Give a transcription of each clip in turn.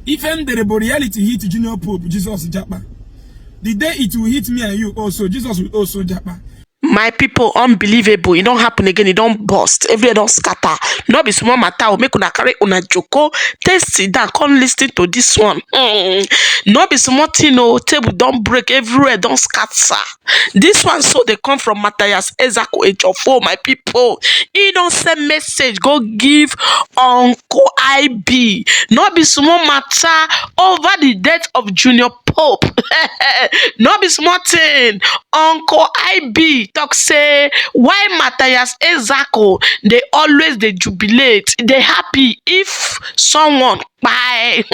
Even the reality hit Junior Pope, Jesus Japa. The day it will hit me and you also, Jesus will also Japa. My people, unbelievable. It don't happen again. It don't bust. Everywhere don't scatter. No be small matter. Will make una carry una joko. Taste it down. Come listen to this one. No be small thing. No table don't break. Everywhere don't scatter. This one so they come from Mathias Ezeaku age of 4. My people, he don't send message. Go give Uncle IB. No be small matter over the death of Junior Pope. No be small thing. Uncle IB talk say why Mathias Ezeaku they always they jubilate, they happy if someone buy.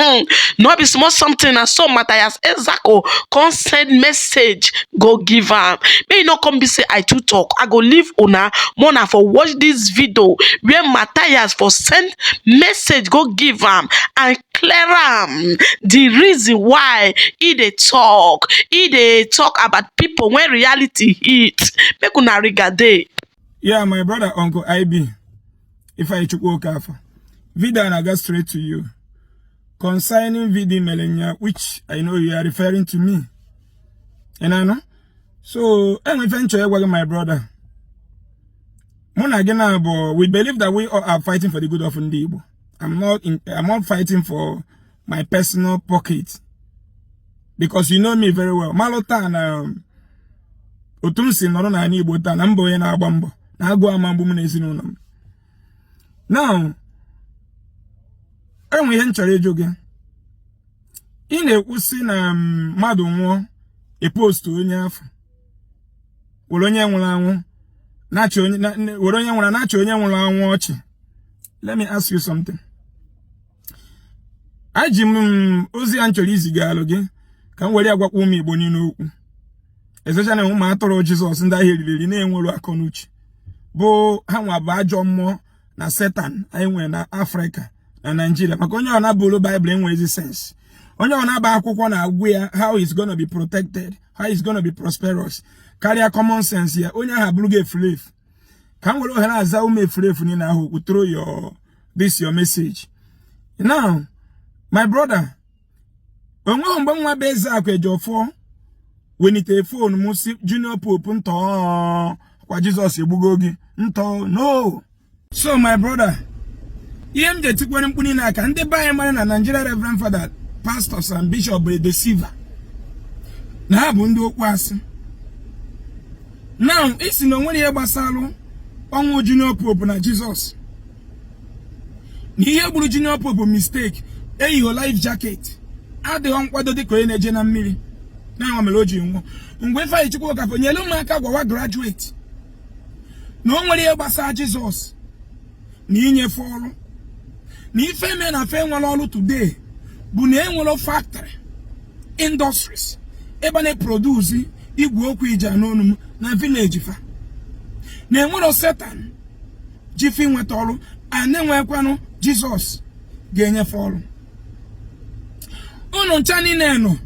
No be small something, and so Mathias Ezeaku come send message go give am. May you not come be say I too talk. I go leave una mona for watch this video where Mathias for send message go give am and clear am the reason why he dey talk about people when reality hit. Make una regard. Yeah, my brother Uncle IB, if I took Okafa, video and I got straight to you concerning video Melania, which I know you are referring to me, and I know. So, I'm eventually my brother. We believe that we all are fighting for the good of Ndibo. I'm not fighting for my personal pocket, because you know me very well. Malota and Otumsi noro na ani Igbo ta na mbo ye na agba mbo na agụ amambu m na ezinụlọ m. Now, enwe ihe nchọrọ ịjụ gị. Ị na-ekwusi na mmadụ nwụọ post onye afọ. Were onye nwụrụ anwụ na-achị onye were onye nwụrụ na-achị onye nwụrụ anwụ ọchị. Let me ask you something. Aji m ozi a nchọrọ iziga alụ gị ka m were agwakwa ụmụ Igbo niile okwu. Especially ụmụ atụrụ Jizọs ndị ahụ eriri na-enwere akọ n'uche. Bụ ha nwa bụ ajọ mmụọ na Satan anyị nwere na Africa na Nigeria. Maka onye ọ na-abụrụ Bible enwe ezi sense. Onye ọ na-aba akwụkwọ na-agwụ ya how he's gonna be protected, how he's gonna be prosperous. Carry common sense ya. Onye ahụ abụrụ gị efulefu. Ka m were ohere aza ume efulefu niile ahụ through your message. Now, my brother, onwe mgbe nwa bụ Ezeaku ejofọ when it a phone musi Junior Pope nto kwa Jesus egbugo gị nto no. So my brother, ihe m je tikwere mkpuni na aka ndị baye mara na Nigeria Reverend Father, pastors and bishop be deceiver. Na ha bụ ndị okwu asị. Now, isi no nwere ihe gbasalụ ọnwụ Junior Pope na Jesus. Ni ihe gburu Junior Pope mistake, eyiho life jacket. Adịghị nkwado dịka onye na-eje na mmiri. Na meloji nwo mgbe fa ichukwu ka nyelu maka gwawa graduate na o nwere ihe gbasa Jesus na inye fọrụ na ife me na fe nwere ọrụ today bụ na enwere factory industries ebe na produce igwe okwu ije n'onu na village fa na enwere Satan jifi nweta ọrụ and enwekwanụ Jesus ga-enye fọrụ unu nchani neno.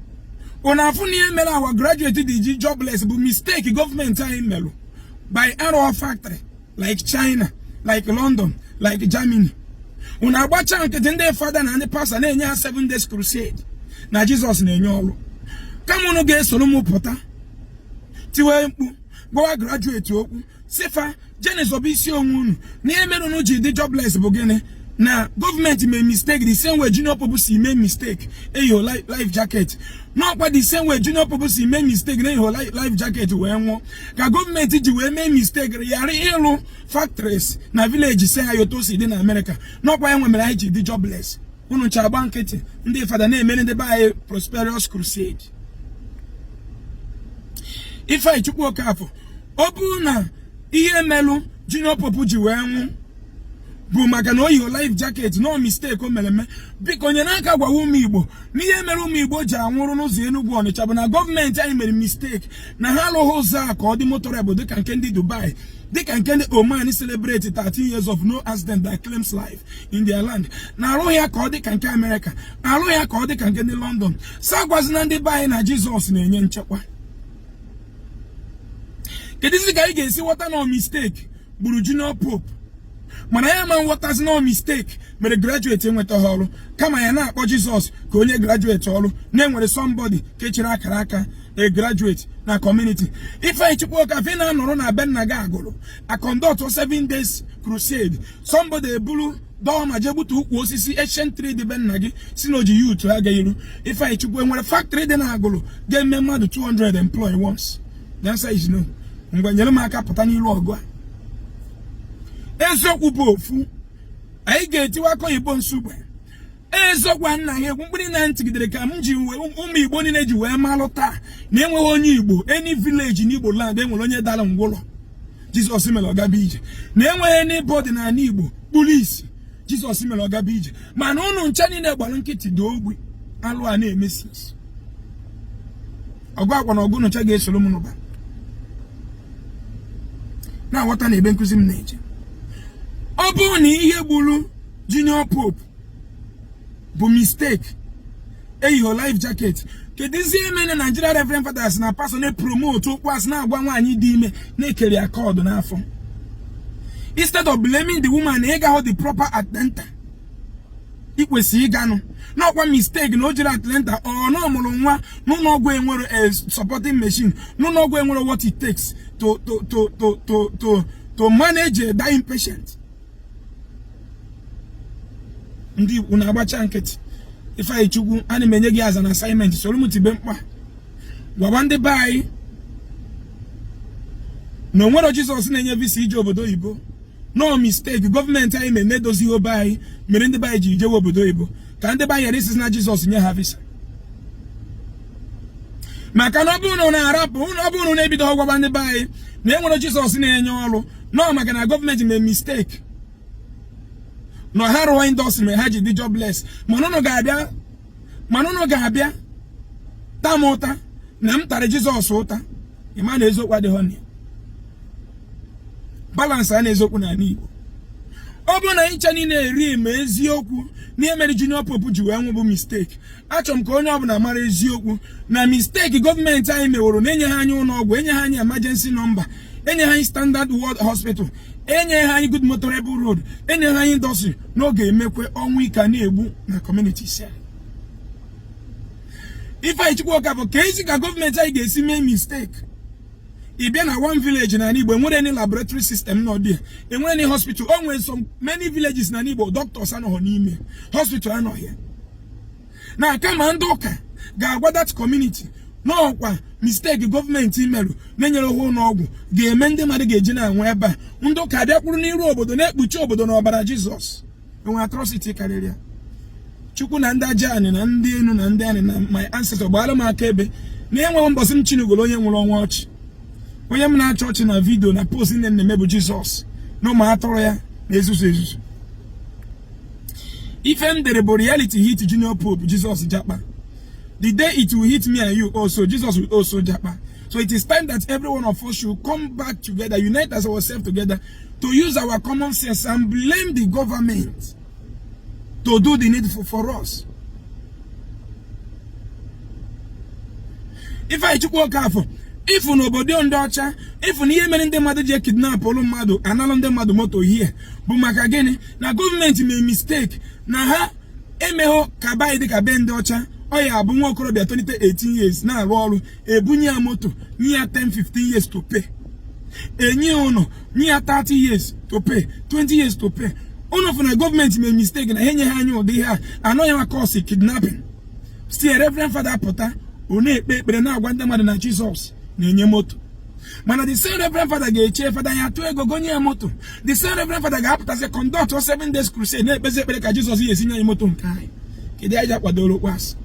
Onafuni emela our graduate the jobless but mistake government emelo by error factory like China, like London, like Germany. Unagbacha nke ndị father na ndị pastor na-enye 7 days crusade. Na Jesus na-enye ọrụ. Kama unu ga-esoro m pụta. Tiwe mkpu, gwa graduate okwu. Sifa, Genesis obisi onwe unu. Na emelu unu ji the jobless bụ gịnị? Na government may mistake the same way Junior Pope si make mistake your life jacket. Not by the same way Junior Pope si make mistake your life jacket we nwo. Ka government ji we make mistake yari elu factories na village say ayoto si dị na America. Not by enwe mere ji dị jobless. Unu cha bankete ndị father na eme ndị buy prosperous crusade. If I chukwu okafo, obu na ihe melu Junior Pope ji we nwo. Bụ maka na oyi life jacket no mistake o meleme biko onye n'aka gwa ụmụ Igbo n'ihe mere ụmụ Igbo ji anwụrụ n'ụzọ Enugu Ọnịcha bụ na gọọmenti anyị mere mistake na ha alụghị ụzọ a ka ọ dị motorable dịka nke ndị Dubai, dịka nke ndị Oman celebrate 13 years of no accident that claims life in their land, na alụ ya ka ọ dịka nke America, alụ ya ka ọ dịka nke ndị London. Sagwazi na ndị bayi na Jesus na-enye nchekwa. Kedụzi ka anyị ga-esi ghọta na mistake gburu Junior Pope mana ya ma nghọtazi no mistake mere graduate enweta ọrụ kama ya na-akpọ Jesus ka onye graduate ọrụ na-enwere somebody ka echere akara aka a graduate na community. Ife Chukwuka fe na nọrọ na be nna gị agụrụ a conduct 7 days crusade, somebody ebulu do ma jebutu ukwu osisi ancient tree dị be nna gị si na oji youth aga iru. Ife Chukwu enwere factory dị na agụrụ ga-eme mmadụ 200 employ once. The answer is no. Ngwa nyere m aka pụta n'iru ọgụ a. Eziokwu bụ ofu, anyị ga-etiwa aka Igbo nsogbe. Eziokwu nna ya egwu mkpụrụ na ntigidere ka m ji ụmụ Igbo niile ji wee malụ taa na enweghị onye Igbo any village n'Igbo land enwere onye dara ngwụlọ Jesus mere ọgaba ije, na enweghị anybody na ala Igbo kpụrụ isi Jesus mere ọgaba ije, mana ụnụ nche niile gbara nkịtị dị ogbi alụ a na-emesi ọgụ akwa na ọgụ ncha ga-esoro m n'ụba na-aghọta na ebe nkụzi m na-eje. Ọ bụrụ na ihe gburu Junior Pope bụ mistake eyiho life jacket, kedizie eme na Nigeria Reverend Fathers na pastor na promote ụkwasị na-agwa nwaanyị dị ime na-ekeri akọọdụ n'afọ, instead of blaming the woman na ịga hụ the proper Atlanta ikwesị ịganụ n'ọkwa mistake na o jiri Atlanta ọ na ọmụrụ nwa n'ụlọ ọgwụ enwere a supporting machine, n'ụlọ ọgwụ enwere what it takes to manage a dying patient. Ndị una-agbacha nkịtị. Ife Chukwu ana m enye gị as an assignment soro m tibe mkpa gwaba ndị be anyị na onwere Jesus na-enye visa ije obodo oyibo. No mistake, gọọmenti anyị mere na-edozi obe anyị mere ndị be anyị ji ijewe obodo oyibo ka ndị be anyị isi na Jesus nye ha visa. Maka na ọ bụrụ na na-arapụ, ọ bụrụ na ebido gwaba ndị be anyị na enwere Jesus na-enye ọrụ, no maka na gọọmenti mere mistake no ha rụọ indọstrị ma ha ji dị jobless. Mana ụnụ ga-abịa taa m ụta na m tara Jizọs ụta, ịma na eziokwu adịghị ọnụ balance a na eziokwu na ala Igbo. Ọ bụrụ na ncha niile eri ma eziokwu na mere Junior Pope ji wee nwụ bụ mistake, achọrọ m ka onye ọbụla mara eziokwu na mistake gọọmenti anyị meworo na enye ha anyị ụlọ ọgwụ, enye ha anyị emergency number, enye ha anyị standard ward hospital, enye ha anyị good motorable road, enye ha anyị industry n'oge emekwe ọnwụ ike na-egbu na community isi. Ife Chukwuka bụ ka ezi ka gọọmenti anyị ga-esi mee mistake. Ị bịa na one village na Igbo enwere any laboratory system nọ dị, enwere any hospital. O nwere some many villages na Igbo doctors anọghị n'ime, hospital anọghị. Na kama ndị ụka ga-agwa that community n'ọkwa mistake gọọmenti merụ na-enyere ha ụlọ ọgwụ ga-eme ndị mmadụ ga-eji na-anwụ ebe a, ndị ụka abịakwuru n'iru obodo na-ekpuchi obodo n'ọbara Jizọs. Enwe atrocity karịrị ya. Chukwu na ndị aja anị na ndị enu na ndị anị na my ancestor gbara m aka ebe na enweghị mbọsị m chinugolo onye nwụrụ ọnwa ọchị, onye m na-achọ ọchị na vidio na post nne na-eme bụ Jizọs na ụmụ atụrụ ya na ezuzu ezuzu. Ife m dere bụ reality hit Junior Pope Jesus Japa. The day it will hit me and you also, Jesus will also Japa. So it is time that every one of us should come back together, unite ourselves together to use our common sense and blame the government to do the needful for us. If I took work out for, if nobody on Dutcha, if you mere ndị mmadụ je kidnap olu mmadụ analụ ndị mmadụ moto here, bụ maka gịnị na gọọmenti mee mistake na ha emeghọ ka bai dị ka be ndị ọcha. Ọ ya bụ nwa okorobịa 18 years na-arụ ọrụ, ebunye ya moto nye ya 10-15 years to pay, enye ụnọ nye ya 30 years to pay, 20 years to pay. Ụnọ fụ na gọọmenti mee mistake na enye ha anya ụdị ha anọ ya cause kidnapping. Still Reverend Father pụta ọ na-ekpe ekpere na-agwa ndị mmadụ na Jizọs na-enye moto. Mana the same Reverend Father ga-eche Father ya atụ ego gonye ya moto. The same Reverend Father ga-apụtasị conduct 7 days crusade na-ekpezi ekpere ka Jizọs ya esinye anyị moto nke anyị. Kedu anyị akwadoro kwasị?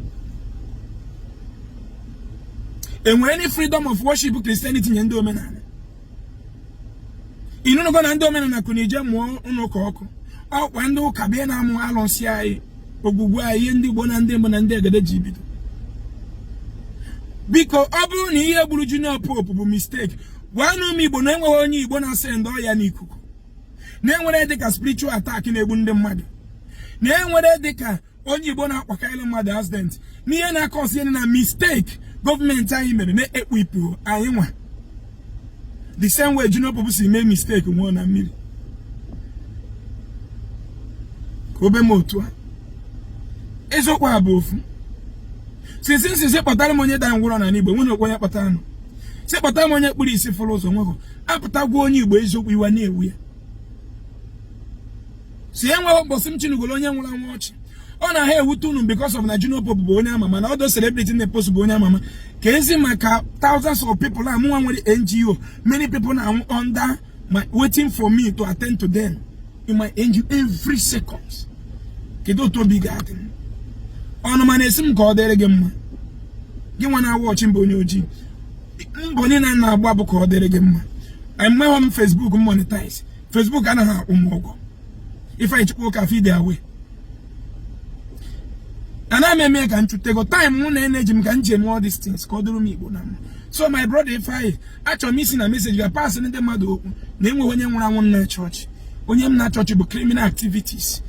Enwere any freedom of worship Christianity nye ndị omenala? Inunugo na ndị omenala kụ na-eje mụọ ụnụ ụka ọkụ. Ọkwa ndị ụka bịa na-amụ alụsị anyị, ogbugbu anyị, ihe ndị Igbo na ndị Igbo na ndị egede ji bido. Biko ọ bụrụ na ihe gburu Junior Pope bụ mistake, gwanụ m Igbo na enweghị onye Igbo na-asị ndị ọya n'ikuku, na enwere dịka spiritual attack na-egbu ndị mmadụ, na enwere dịka onye Igbo na-akwakarị mmadụ accident, na ihe na-akọsi na mistake gọọmenti anyị mere na-ekpu ipu anyị nwa. The same way Junior Pope si mee mistake nwụọ na mmiri. obe motu ezokwa abofu since se patara monye da ngwuro na Igbo nwere okwenye patara no se patara monye kpuru isi folo ụzọ nwego apụtagwa onye Igbo ezokwu iwa na-ewu ya si enwe bosim chinugolo onye nwura nwa ọchị ọ na ha ewute unu because of na Junior Pope bụ onye amama na odo celebrity na post bụ onye amama ka ezi maka thousands of people na amụnwa nwere NGO many people na under waiting for me to attend to them in my NGO every second kedu to big garden ọnụ mana esi m ka ọ dịrị gị mma gị nwa na watch mba onye ojii mbọ niile na-agba bụ ka ọ dịrị gị mma enweghị m Facebook monetize Facebook anaghị akwụ m ụgwọ if I chukwu ka feed away ana m eme ka nchutego time mụ na energy m ka nje m all these things ka ọ dịrị m Igbo na mma so my brother if I achọrọ m isi na message ga pass ndị mmadụ okwu na enwe onye nwụrụ anwụ na church onye m na church bụ criminal activities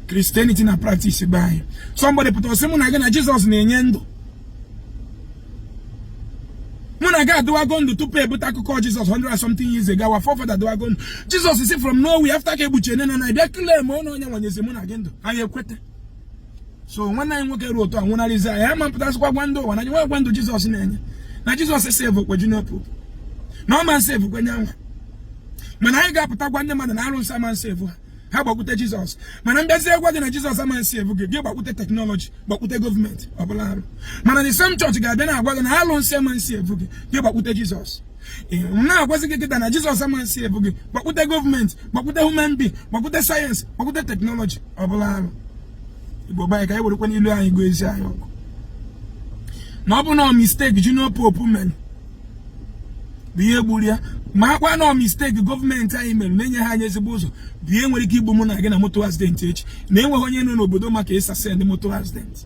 Christianity na practice by somebody put us mụ na gị na Jesus na-enye ndụ mụ na gị adịwago ndụ tupu ebute akụkọ Jesus 100 and something years ago our forefather adịwago ndụ Jesus is from nowhere after ka egbuchie nne na bịa claim onye onye nwanyezi mụ na gị ndụ anyị ekwete so nwanne anyị nwoke ruo otu anwụnarịzi anyị ama mpụtasịkwa gwa ndị ụwa na nwe gwa ndụ Jesus na-enye na Jesus save okwe Junior Pope na ọ ma save kwenye nwa mana anyị ga-apụta gwa ndị mmadụ na arụ nsọ ama save ha gbakwute Jesus mana mbịazie gwa gị na Jesus ama save gị gbakwute technology gbakwute gọọmenti ọ bụla arụ mana the same church ga-abịa na-agwa gị na arụ nsọ ama save gị gbakwute Jesus na-agwazi gị kịta na Jesus ama save gị gbakwute gọọmenti gbakwute human being gbakwute sayensị gbakwute technology ọ bụla arụ Igbo banyị ka anyị werekwa n'ilu anyị go ezi anyị ọkụ na ọ bụ na mistake Junior Pope mere bụ ihe gburu ya ma akwa na mistake gọọmenti anyị mere na-enye ha anya ezigbo ụzọ bụ ihe nwere ike igbu mụ na gị na moto accident echi na enweghị onye nọ n'obodo maka ịsa send moto accident